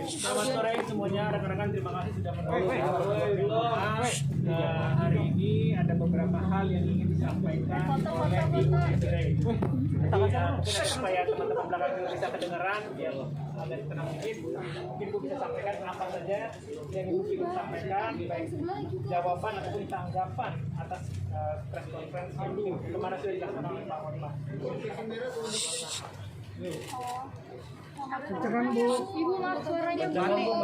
Selamat sore semuanya, rekan-rekan. Terima kasih sudah menonton. Hari ini ada beberapa hal yang ingin disampaikan oleh Ibu Putri. Supaya teman-teman belakang juga bisa kedengaran, biar agak tenang sedikit. Mungkin Ibu bisa sampaikan apa saja yang Ibu ingin sampaikan, baik jawaban ataupun tanggapan atas press conference yang kemarin sudah dilaksanakan oleh Pak Wali. Jangan Bu. Ibu maaf suaranya Bu.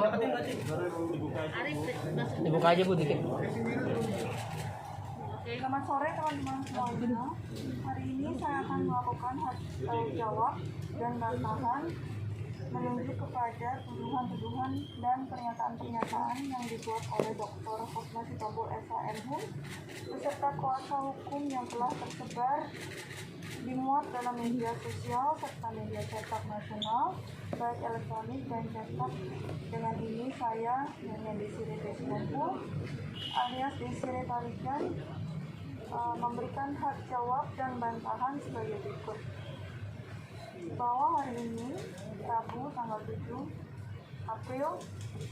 Dibuka aja Bu dikit. Selamat sore teman-teman semuanya. Hari ini saya akan melakukan jawab dan bantahan menunjuk kepada tuduhan-tuduhan dan pernyataan-pernyataan yang dibuat oleh Dr. Hotma Sitompul SHMH beserta kuasa hukum yang telah tersebar dimuat dalam media sosial serta media cetak nasional, baik elektronik dan cetak. Dengan ini saya, Nyonya Desiree Sitompul alias Desiree Tarigan, memberikan hak jawab dan bantahan sebagai berikut. Bahwa hari ini, Rabu tanggal 7 April,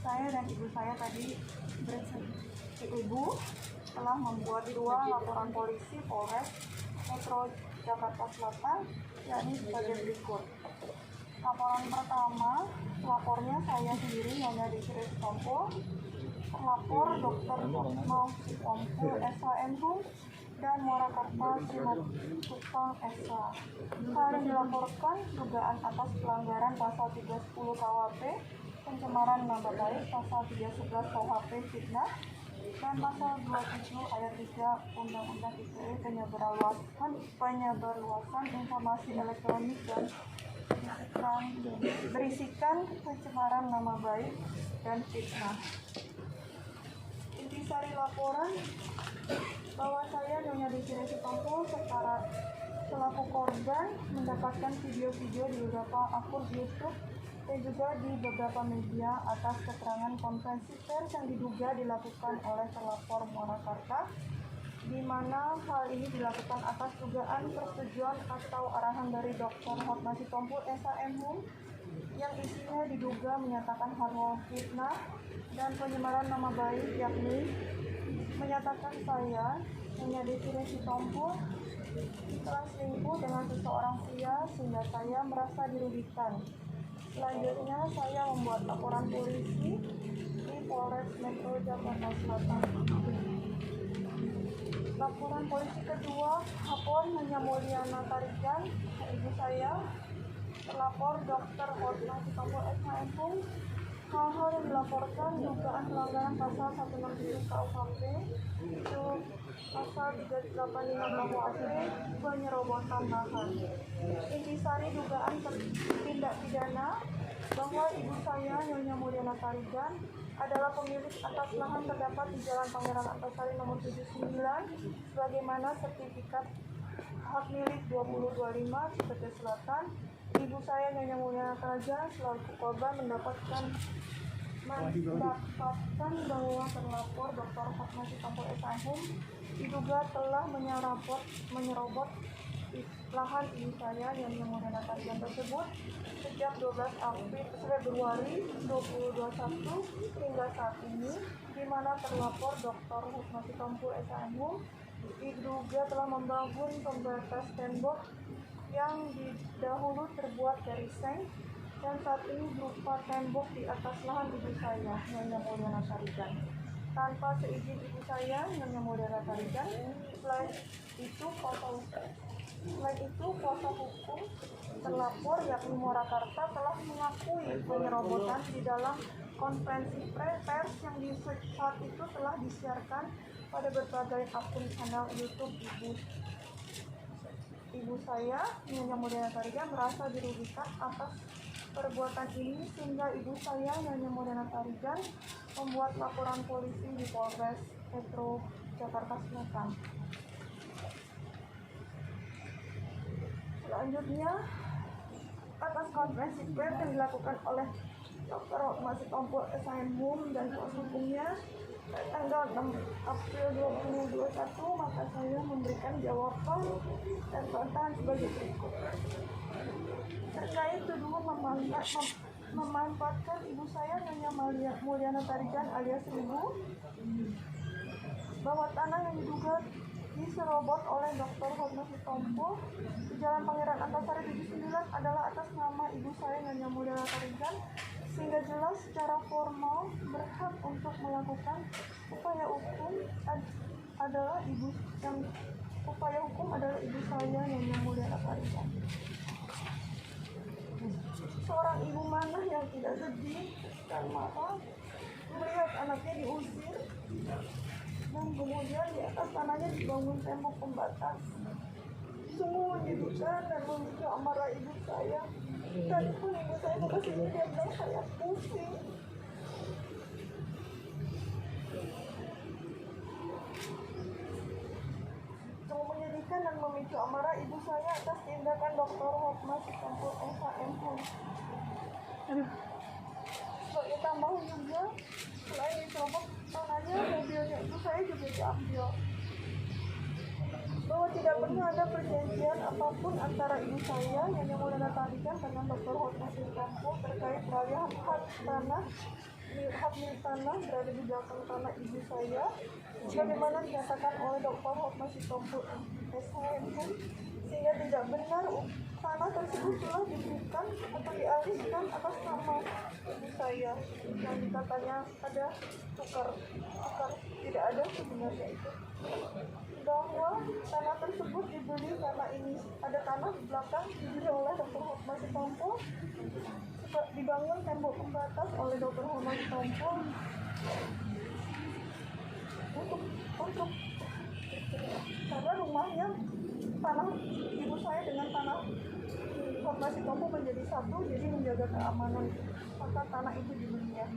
saya dan ibu saya tadi ibu telah membuat 2 laporan polisi Polres Metro Jakarta Selatan, yakni sebagai berikut. Laporan pertama, lapornya saya sendiri, Nyonya Desiree Sitompul, terlapor Dr. Hotma Sitompul SHMH dan Morakarta Simatupang SH. Hal yang dilaporkan dugaan atas pelanggaran pasal 310 KUHP, pencemaran nama baik, pasal 311 KUHP fitnah, dan pasal 27 ayat 3 Undang-Undang ITE penyebarluasan informasi elektronik dan berisikan pencemaran nama baik dan fitnah. Intisari laporan bahwa saya, Nyonya Desiree Sitompul, selaku korban mendapatkan video-video di beberapa akun YouTube dan juga di beberapa media atas keterangan konferensi pers yang diduga dilakukan oleh terlapor Morakarta, di mana hal ini dilakukan atas dugaan persetujuan atau arahan dari Dr. Hotma Sitompul SHMH yang isinya diduga menyatakan hal fitnah dan pencemaran nama baik, yakni menyatakan saya, Nyonya Desiree Sitompul, telah selingkuh dengan seseorang pria sehingga saya merasa dirugikan. Selanjutnya saya membuat laporan polisi di Polres Metro Jakarta Selatan. Laporan polisi kedua, lapor Nyonya Mulyana Tarigan, ibu saya, terlapor Dr. Hotma Sitompul SHMH. Hal-hal yang dilaporkan dugaan pelanggaran pasal 167 KUHP, itu pasal 385 KUHP, penyerobotan lahan. Intisari dugaan tindak pidana bahwa ibu saya, Nyonya Mulyana Tarigan, adalah pemilik atas lahan terdapat di Jalan Pangeran Antasari nomor 79 sebagaimana sertifikat hak milik 2025 Cipete Selatan. Ibu saya, Nyonya Mulyana Tarigan, selaku korban mendapatkan bahwa terlapor Dr. Hotma Sitompul SHMH diduga telah menyerobot lahan ibu saya, Nyonya Mulyana Tarigan tersebut sejak 12 Februari 2021 hingga saat ini, di mana terlapor Dr. Hotma Sitompul SHMH diduga telah membangun pembatas tembok yang dahulu terbuat dari seng dan saat ini berupa tembok di atas lahan ibu saya, Nyonya Mulyana Tarigan, tanpa seizin ibu saya, Nyonya Mulyana Tarigan. Selain itu kuasa hukum terlapor yakni Morakarta telah mengakui penyerobotan di dalam konferensi pers yang di saat itu telah disiarkan pada berbagai akun channel YouTube ibu saya, Nyonya Mulyana Tarigan, merasa dirugikan atas perbuatan ini sehingga ibu saya, Nyonya Mulyana Tarigan, membuat laporan polisi di Polres Metro Jakarta Selatan. Selanjutnya, atas konferensi pers yang dilakukan oleh Dr. Hotma Sitompul SHMH dan kuasa hukumnya tanggal 6 April 2021, maka saya memberikan jawaban dan bantahan sebagai berikut. Terkait tuduhan memanfaatkan ibu saya Nyonya Mulyana Tarigan alias Ibu bahwa tanah yang diduga diserobot oleh Dr. Hotma Sitompul di Jalan Pangeran Antasari 79 adalah atas nama ibu saya Nyonya Mulyana Tarigan, sehingga jelas secara formal berhak untuk melakukan upaya hukum adalah ibu saya Nyonya Mulyana Tarigan. Seorang ibu mana yang tidak sedih dan marah melihat anaknya diusir dan kemudian di atas tanahnya dibangun tembok pembatas. Sungguh menyedihkan dan memicu amarah ibu saya. Dan pun ibu saya masih dia bilang saya pusing. Sungguh menyedihkan dan memicu amarah ibu saya atas tindakan Dr. Hotma Sitompul SHM. Sebagai tambahan juga, selain diserobot tanahnya, mobilnya ibu saya juga diambil. Bahwa tidak pernah ada perjanjian apapun antara ibu saya Nyonya Mulyana Tarigan dengan Dr. Hotma Sitompul terkait peralihan hak milik tanah berada di belakang tanah ibu saya, sebagaimana dinyatakan oleh Dr. Hotma Sitompul SHM, sehingga tidak benar tanah tersebut telah diberikan atau dialihkan atas nama ibu saya yang katanya ada tukar. Tidak ada sebenarnya itu. Bahwa tanah tersebut dibeli karena ini ada tanah di belakang dibeli oleh Dr. Hotma Sitompul, dibangun tembok pembatas oleh Dr. Hotma Sitompul untuk karena rumahnya tanah ibu saya dengan tanah Hotma Sitompul menjadi satu, jadi menjaga keamanan, maka tanah itu dibelinya.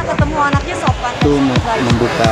Ketemu anaknya sopan itu membuka